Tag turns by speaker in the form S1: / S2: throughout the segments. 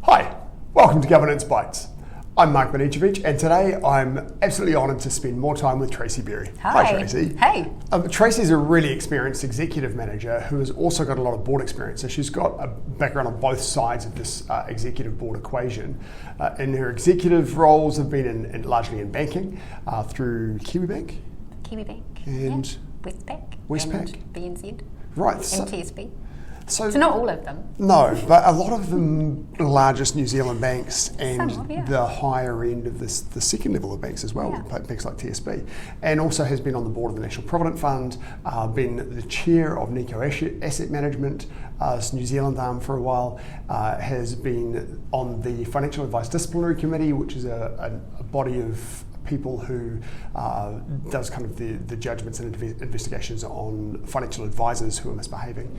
S1: Hi, welcome to Governance Bites. I'm Mark Banicevich, and today I'm absolutely honoured to spend more time with Tracey Berry.
S2: Hi
S1: Tracey.
S2: Hey.
S1: Tracey's a really experienced executive manager who has also got a lot of board experience. So she's got a background on both sides of this executive board equation. And her executive roles have been largely in banking through Kiwibank. And
S2: Westpac. And BNZ.
S1: Right.
S2: And TSB.
S1: So
S2: not all of them.
S1: No, but a lot of them the largest New Zealand banks and
S2: yeah.
S1: the higher end of the second level of banks as well, banks like TSB. And also has been on the board of the National Provident Fund, been the chair of Nikko Asset Management, New Zealand arm for a while, has been on the Financial Advice Disciplinary Committee, which is a body of people who does kind of the judgments and investigations on financial advisors who are misbehaving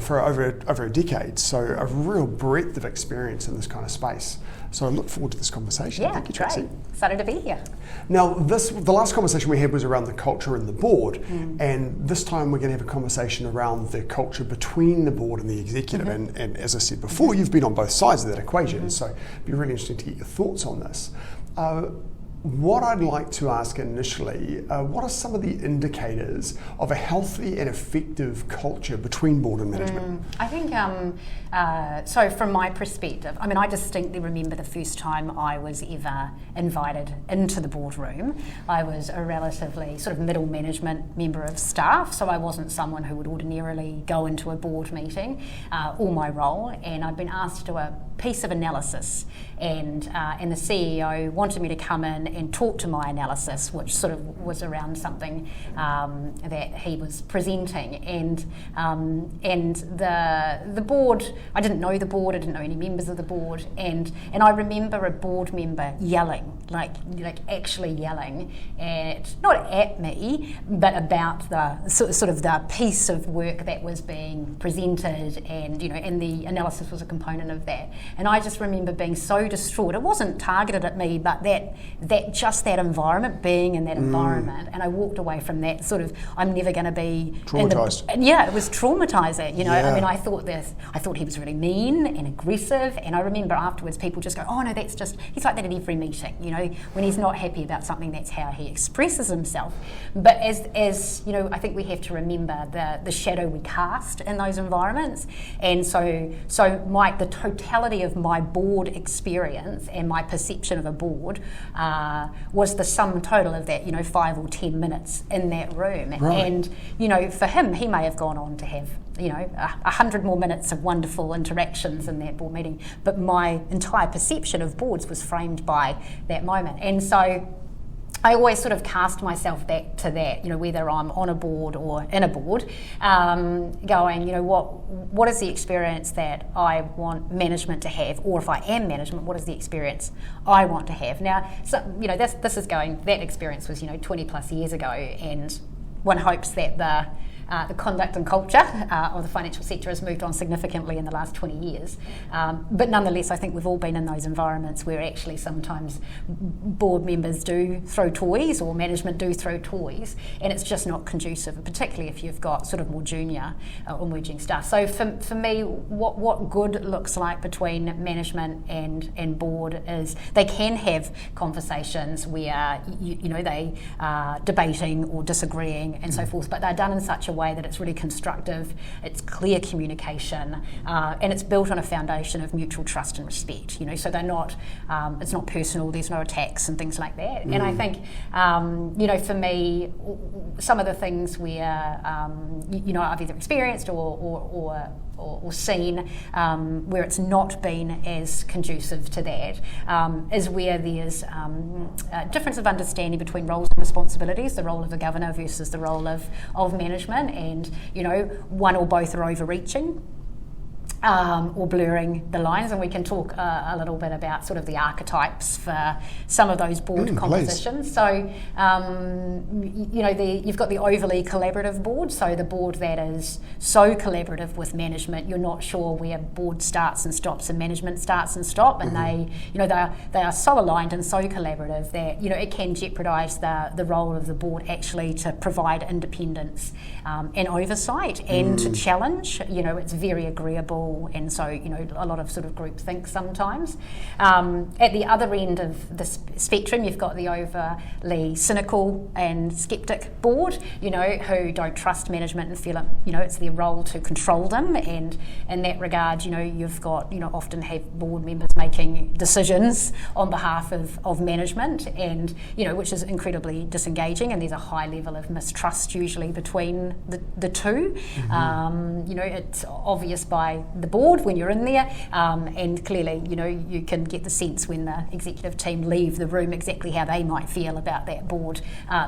S1: for over a decade. So a real breadth of experience in this kind of space. So I look forward to this conversation.
S2: Yeah,
S1: Thank you, Tracey.
S2: Great. Excited to be here.
S1: Now, the last conversation we had was around the culture in the board, and this time we're going to have a conversation around the culture between the board and the executive. And as I said before, you've been on both sides of that equation, so it'd be really interesting to get your thoughts on this. What I'd like to ask initially, what are some of the indicators of a healthy and effective culture between board and management?
S2: I think, so from my perspective, I distinctly remember the first time I was ever invited into the boardroom. I was a relatively sort of middle management member of staff, so I wasn't someone who would ordinarily go into a board meeting or my role, and I'd been asked to do a piece of analysis, and the CEO wanted me to come in and talk to my analysis, which sort of was around something that he was presenting, and the board. I didn't know the board. I didn't know any members of the board, and I remember a board member yelling, like actually yelling, not at me, but about the sort of the piece of work that was being presented, and the analysis was a component of that. And I just remember being so distraught. It wasn't targeted at me, but that environment, being in that environment, and I walked away from that sort of, I'm never going to be
S1: traumatized.
S2: It was traumatizing. I thought he was really mean and aggressive, and I remember afterwards people just go, oh no, he's like that at every meeting. When he's not happy about something, that's how he expresses himself. But as I think we have to remember the shadow we cast in those environments, and so the totality of my board experience and my perception of a board was the sum total of that 5 or 10 minutes in that room.
S1: Right.
S2: And for him, he may have gone on to have 100 more minutes of wonderful interactions in that board meeting, but my entire perception of boards was framed by that moment. And so I always sort of cast myself back to that, whether I'm on a board or in a board, going, what is the experience that I want management to have, or if I am management, what is the experience I want to have? Now, that experience was 20 plus years ago, and one hopes that the conduct and culture of the financial sector has moved on significantly in the last 20 years. But nonetheless, I think we've all been in those environments where actually sometimes board members do throw toys, or management do throw toys, and it's just not conducive, particularly if you've got sort of more junior or emerging staff. So for me, what good looks like between management and board is they can have conversations where they are debating or disagreeing and so forth, but they're done in such a way that it's really constructive, it's clear communication, and it's built on a foundation of mutual trust and respect. So they're not, it's not personal, there's no attacks and things like that. And I think, for me, some of the things where, I've either experienced or seen where it's not been as conducive to that is where there's a difference of understanding between roles and responsibilities, the role of a governor versus the role of management, and one or both are overreaching. Or blurring the lines, and we can talk a little bit about sort of the archetypes for some of those board compositions. Please. So, you've got the overly collaborative board, so the board that is so collaborative with management, you're not sure where board starts and stops and management starts and stop, and they are so aligned and so collaborative that it can jeopardise the role of the board actually to provide independence and oversight and to challenge. It's very agreeable cynical, and so a lot of sort of groupthink sometimes. At the other end of the spectrum, you've got the overly cynical and skeptic board, who don't trust management and feel it's their role to control them, and in that regard, you've got often have board members making decisions on behalf of management, and which is incredibly disengaging, and there's a high level of mistrust usually between the two. Mm-hmm. It's obvious by the board when you're in there, and clearly you can get the sense when the executive team leave the room exactly how they might feel about that board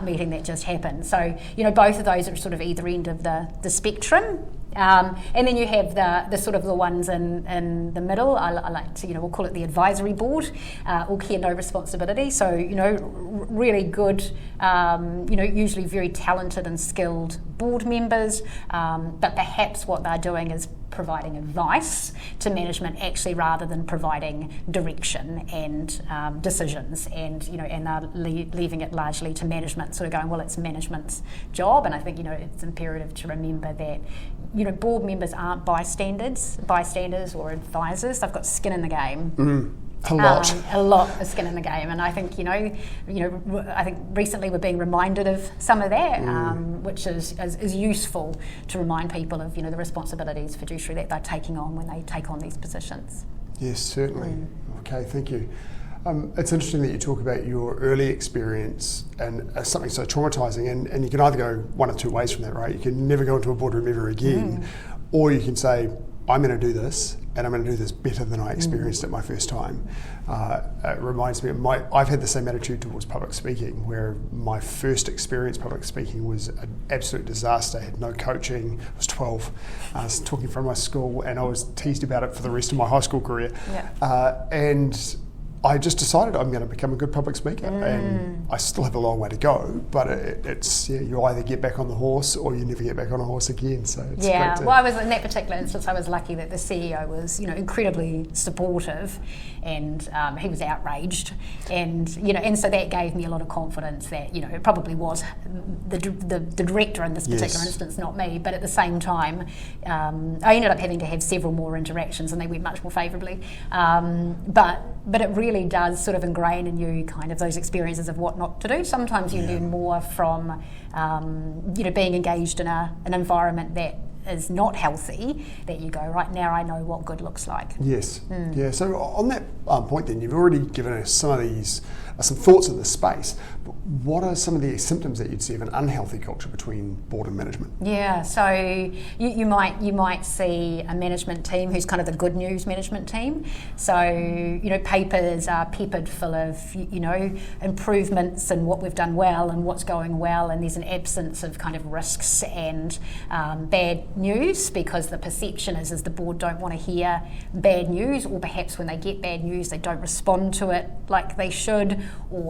S2: meeting that just happened. So both of those are sort of either end of the spectrum. And then you have the sort of the ones in the middle. I like to, we'll call it the advisory board, all care, no responsibility. So, really good, usually very talented and skilled board members, but perhaps what they're doing is providing advice to management actually rather than providing direction and decisions, and they're leaving it largely to management, sort of going, well, it's management's job. And I think it's imperative to remember that board members aren't bystanders or advisors. They've got skin in the game.
S1: A lot.
S2: A lot of skin in the game, and I think I think recently we're being reminded of some of that, which is useful to remind people of the responsibilities fiduciary that they're taking on when they take on these positions.
S1: Yes, certainly. Okay, thank you. It's interesting that you talk about your early experience and something so traumatising, and you can either go one of two ways from that, right? You can never go into a boardroom ever again, or you can say, I'm going to do this, and I'm going to do this better than I experienced it my first time. It reminds me of I've had the same attitude towards public speaking, where my first experience public speaking was an absolute disaster. I had no coaching. I was 12. I was talking in front of my school, and I was teased about it for the rest of my high school career. Yeah. And I just decided I'm going to become a good public speaker, and I still have a long way to go, but it's you either get back on the horse or you never get back on a horse again. So it's great to...
S2: Well, I was in that particular instance, I was lucky that the CEO was incredibly supportive, and he was outraged, and so that gave me a lot of confidence that it probably was the director in this particular instance, not me. But at the same time, I ended up having to have several more interactions, and they went much more favourably. But it really does sort of ingrain in you kind of those experiences of what not to do. Sometimes you learn more from being engaged in an environment that is not healthy, that you go, right now I know what good looks like.
S1: Yes. Yeah. So on that point then, you've already given us some of these some thoughts in this space, but what are some of the symptoms that you'd see of an unhealthy culture between board and management? Yeah,
S2: so you might see a management team who's kind of the good news management team. So papers are peppered full of improvements and what we've done well and what's going well, and there's an absence of kind of risks and bad news, because the perception is the board don't want to hear bad news, or perhaps when they get bad news they don't respond to it like they should, or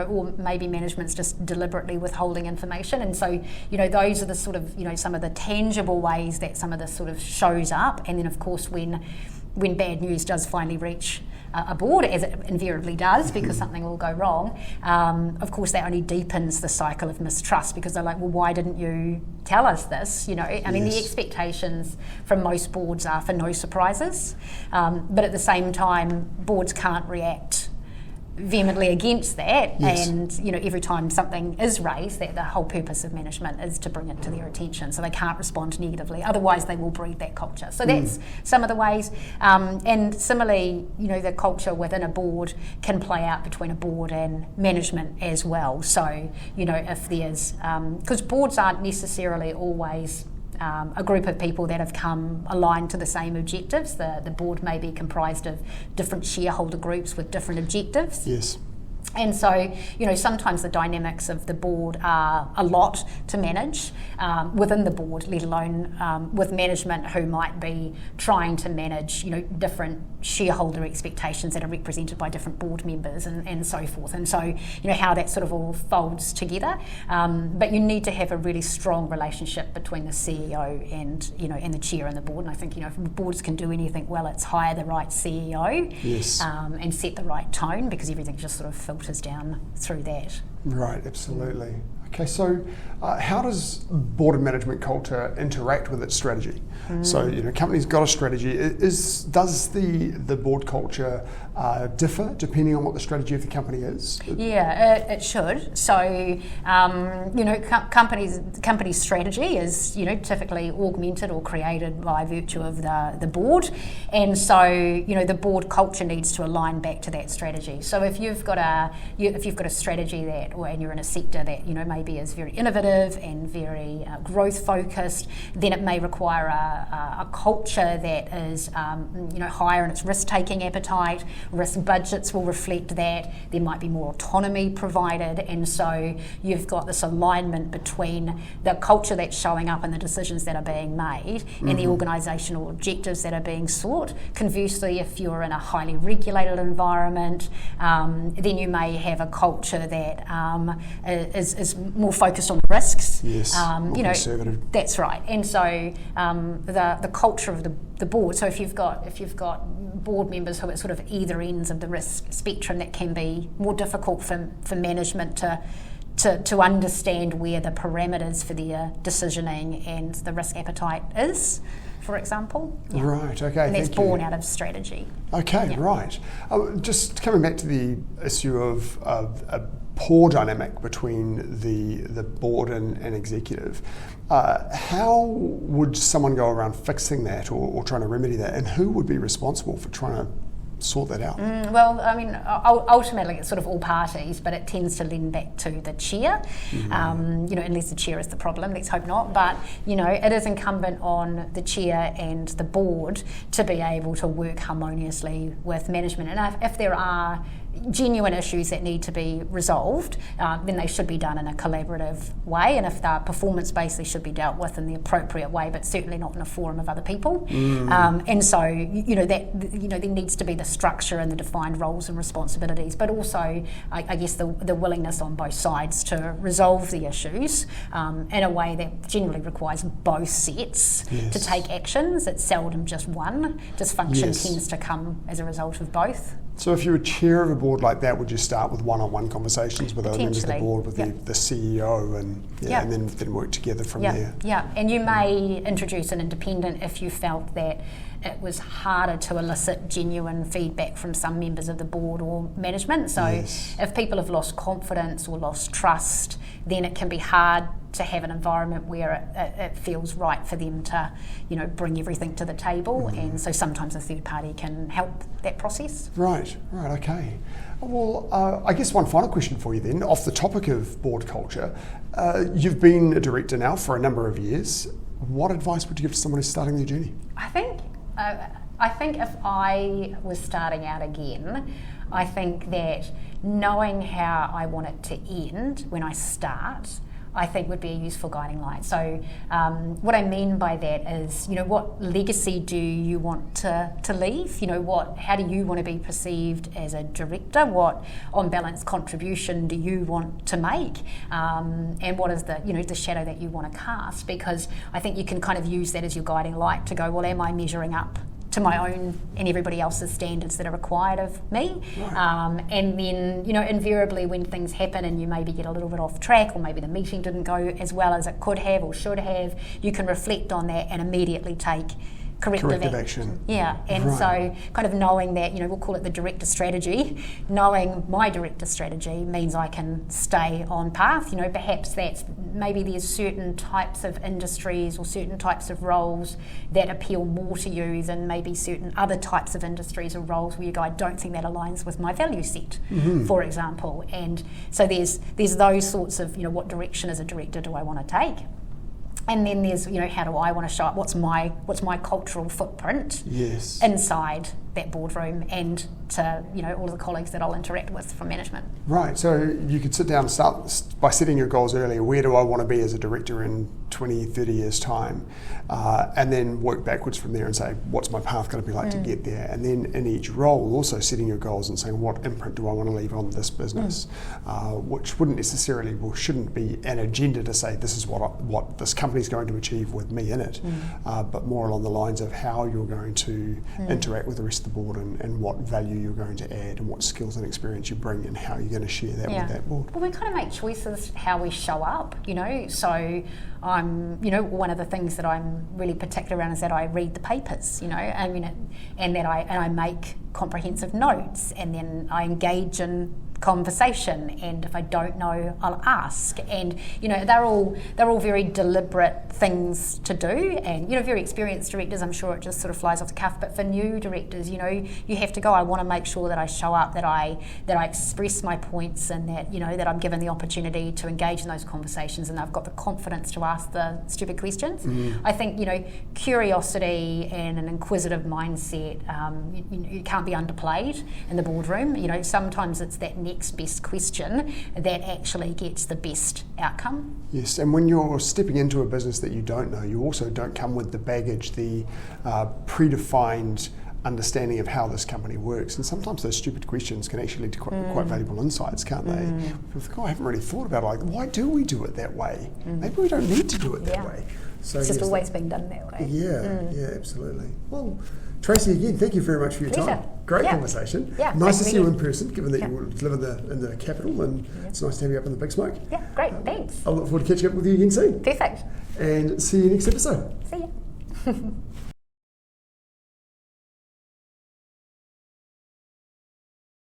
S2: or maybe management's just deliberately withholding information. And so those are the sort of some of the tangible ways that some of this sort of shows up. And then of course when bad news does finally reach a board, as it invariably does, because something will go wrong, of course that only deepens the cycle of mistrust, because they're like, well, why didn't you tell us this? I mean, the expectations from most boards are for no surprises, but at the same time boards can't react vehemently against that, and every time something is raised, that the whole purpose of management is to bring it to their attention, so they can't respond negatively, otherwise they will breed that culture. So that's some of the ways, and similarly the culture within a board can play out between a board and management as well. So if there's because boards aren't necessarily always a group of people that have come aligned to the same objectives. The board may be comprised of different shareholder groups with different objectives.
S1: Yes.
S2: And so, sometimes the dynamics of the board are a lot to manage within the board, let alone with management who might be trying to manage, different shareholder expectations that are represented by different board members and so forth. And so, how that sort of all folds together. But you need to have a really strong relationship between the CEO and the chair and the board. And I think, if boards can do anything well, it's hire the right CEO and set the right tone, because everything just sort of filters down through that.
S1: Right, absolutely. Okay, so how does board and management culture interact with its strategy? So, company's got a strategy. Does the board culture differ depending on what the strategy of the company is?
S2: Yeah, it should. So, company's strategy is, typically augmented or created by virtue of the board, and so, the board culture needs to align back to that strategy. So, if you've got a strategy and you're in a sector that maybe is very innovative and very growth focused, then it may require a culture that is higher in its risk taking appetite. Risk budgets will reflect that. There might be more autonomy provided, and so you've got this alignment between the culture that's showing up and the decisions that are being made and the organisational objectives that are being sought. Conversely, if you're in a highly regulated environment, then you may have a culture that is more focused on risks.
S1: Yes, more conservative.
S2: That's right. And so the culture of the board. So if you've got board members who are sort of either ends of the risk spectrum, that can be more difficult for management to understand where the parameters for their decisioning and the risk appetite is, for example. Yeah.
S1: Right, okay.
S2: And that's born out of strategy.
S1: Okay, yeah. Right. Just coming back to the issue of a poor dynamic between the board and executive, how would someone go around fixing that or trying to remedy that, and who would be responsible for trying to sort that out?
S2: Well, I mean, ultimately it's sort of all parties, but it tends to lend back to the chair, unless the chair is the problem, let's hope not, but it is incumbent on the chair and the board to be able to work harmoniously with management, and if there are genuine issues that need to be resolved, then they should be done in a collaborative way, and if they're performance-based, they should be dealt with in the appropriate way, but certainly not in a forum of other people. And so, there needs to be the structure and the defined roles and responsibilities, but also, I guess, the willingness on both sides to resolve the issues in a way that generally requires both sets to take actions. It's seldom just one. Dysfunction tends to come as a result of both.
S1: So if you're a chair of a board like that, would you start with one-on-one conversations with other members of the board, with the CEO, and then work together from there? Yeah,
S2: and you may introduce an independent if you felt that it was harder to elicit genuine feedback from some members of the board or management. So if people have lost confidence or lost trust, then it can be hard to have an environment where it feels right for them to, bring everything to the table, and so sometimes a third party can help that process.
S1: Right, okay. Well, I guess one final question for you then, off the topic of board culture. You've been a director now for a number of years. What advice would you give to someone who's starting their journey?
S2: I think if I was starting out again, I think that knowing how I want it to end when I start, I think would be a useful guiding light. So what I mean by that is, what legacy do you want to leave? How do you want to be perceived as a director? What on balance contribution do you want to make? And what is the shadow that you want to cast? Because I think you can kind of use that as your guiding light to go, well, am I measuring up to my own and everybody else's standards that are required of me? Right. And then, invariably when things happen and you maybe get a little bit off track, or maybe the meeting didn't go as well as it could have or should have, you can reflect on that and immediately take corrective action. Yeah, and so kind of knowing that, we'll call it the director strategy, knowing my director strategy means I can stay on path. Perhaps maybe there's certain types of industries or certain types of roles that appeal more to you than maybe certain other types of industries or roles where you go, I don't think that aligns with my value set, for example. And so there's those sorts of, what direction as a director do I want to take? And then there's, how do I want to show up? What's my cultural footprint inside that boardroom and to, all of the colleagues that I'll interact with from management.
S1: Right, so you could sit down and start by setting your goals earlier. Where do I want to be as a director in 20, 30 years' time? And then work backwards from there and say, what's my path going to be like to get there? And then in each role, also setting your goals and saying, what imprint do I want to leave on this business? Which wouldn't necessarily, shouldn't be an agenda to say, this is what this company's going to achieve with me in it, but more along the lines of how you're going to interact with the rest of the board and what value you're going to add and what skills and experience you bring and how you're going to share that with that board.
S2: Well, we kind of make choices how we show up, so I'm, one of the things that I'm really particular around is that I read the papers, and that I make comprehensive notes, and then I engage in conversation, and if I don't know, I'll ask. And they're all very deliberate things to do, and very experienced directors, I'm sure it just sort of flies off the cuff, but for new directors, you have to go, I want to make sure that I show up, that I express my points, and that that I'm given the opportunity to engage in those conversations, and I've got the confidence to ask the stupid questions. I think curiosity and an inquisitive mindset, you can't be underplayed in the boardroom. Sometimes it's that next best question that actually gets the best outcome.
S1: Yes, and when you're stepping into a business that you don't know, you also don't come with the baggage, the predefined understanding of how this company works, and sometimes those stupid questions can actually lead to quite valuable insights, can't they? People think, I haven't really thought about it, like, why do we do it that way? Maybe we don't need to do it that way. So
S2: it's just always been done that way.
S1: Yeah, absolutely. Well, Tracey, again, thank you very much for your time. Great conversation.
S2: Yeah,
S1: nice to see you in person, given that you live in the capital, and it's nice to have you up in the Big Smoke.
S2: Yeah, great, thanks.
S1: I'll look forward to catching up with you again soon.
S2: Perfect.
S1: And see you next episode.
S2: See ya.